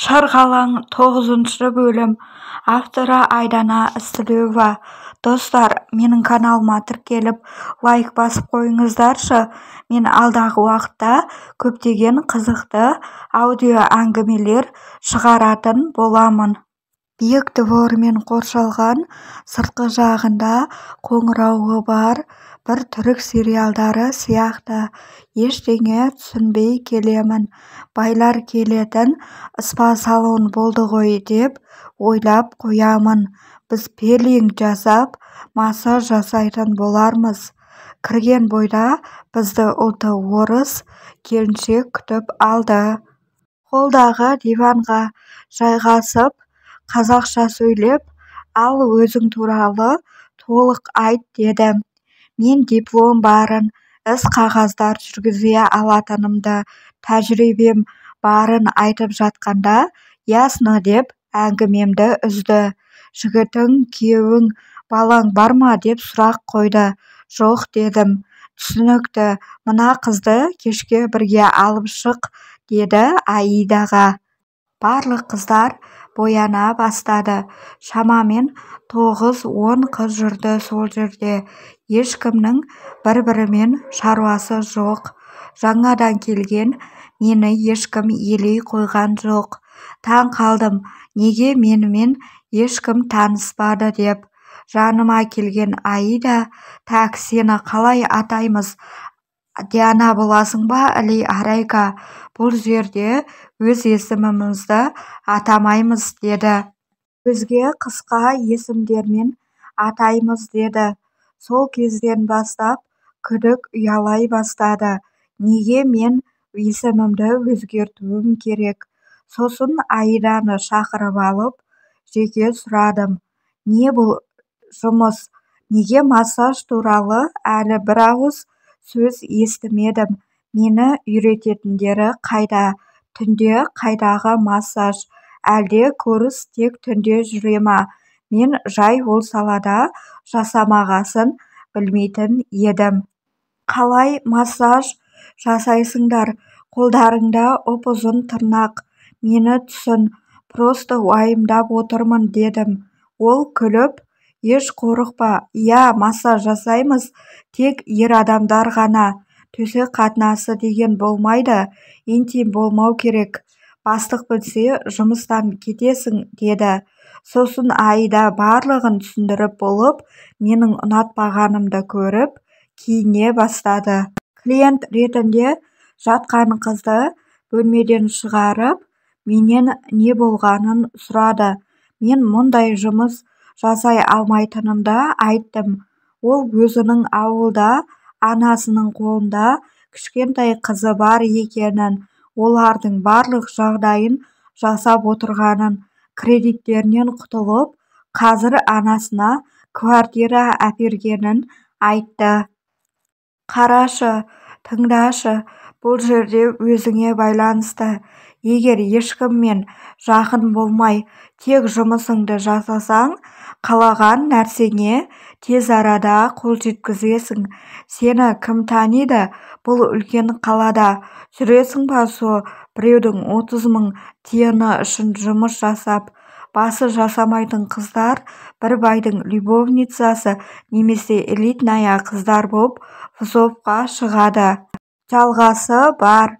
Шарғалаң 9 бөлім. Авторы Айдана Істілеуова. Достар, менің каналыма тіркеліп, лайк басып қойыңыздаршы. Мен алдағы уақытта көптеген қызықты аудио әңгімелер шығаратын боламын. Биік двормен қоршалған сыртқы жағында қоңырауы бар бір түрік сериалдары сияқты ештеңе түсінбей келемін. Байлар келетін спа-салон болды ғой деп ойлап қоямын. Біз пилинг жасап, массаж жасайтын болармыз. Кірген бойда бізді ұлты орыс келіншек күтіп алды. Қолдағы диванға жайғасып, қазақша сөйлеп, ал өзің туралы толық айт деді. Мен диплом барын, іс-қағаздар жүргізе алатынымды, тәжірибем барын айтып жатқанда, ясно деп әңгімемді үзді. Жігітің, күйеуің, балаң бар ма деп сұрақ қойды. Жоқ дедім. Түсінікті, мына қызды кешке бірге алып шық, деді Аидаға. Барлық қыздар бояна бастады. Шамамен 9-10 қыз жүрді сол жерде. Ешкімнің бір-бірімен шаруасы жоқ. Жаңадан келген мені ешкім елей қойған жоқ. Таң қалдым, неге менімен ешкім таныспады деп. Жаныма келген Аида, так, сені қалай атаймыз? Диана боласың ба, Али Арайка? Бұл жерде өз есімімізді атамаймыз деді. Өзге қысқа есімдермен атаймыз деді. Сол кезден бастап күдік ұялай бастады. Неге мен есімімді өзгертуім керек? Сосын Аиданы шақырып алып, жеке сұрадым. Не бұл жұмыс? Неге массаж туралы әлі бір ауыз сөз естімедім? Мені үйрететіндері қайда? Түнде қайдағы массаж? Әлде көріс тек түнде жүре ма? Мен жай ол салада жасамағасын білмейтін едім. Қалай массаж жасайсыңдар? Қолдарыңда ұп-ұзын тырнақ. Мені түсін, просто уайымдап отырмын дедім. Ол күліп, еш қорықпа, иә, массаж жасаймыз, тек ер адамдар ғана. Төсек қатынасы деген болмайды, интим болмау керек. Бастық білсе, жұмыстан кетесің, деді. Сосын Аида барлығын түсіндіріп болып, менің ұнатпағанымды көріп, киіне бастады. Клиент ретінде жатқан қызды бөлмеден шығарып, менен не болғанын сұрады. Мен мұндай жұмыс жасай алмайтынымды айттым. Ол өзінің ауылда анасының қолында кішкентай қызы бар екенін, олардың барлық жағдайын жасап отырғанын, кредиттерінен құтылып, қазір анасына квартира әпергенін айтты. Қарашы, тыңдашы, бұл жерде өзіңе байланысты. Егер ешкіммен жақын болмай, тек жұмысыңды жасасаң, қалаған нәрсеңе тез арада қол жеткізесің. Сені кім таниды? Бұл үлкен қалада. Жүресің ба со біреудің 30 000 тиыны үшін жұмыс жасап? Басы жасамайтын қыздар бір байдың любовницасы немесе элитная қыздар боп вызовқа шығады. Жалғасы бар.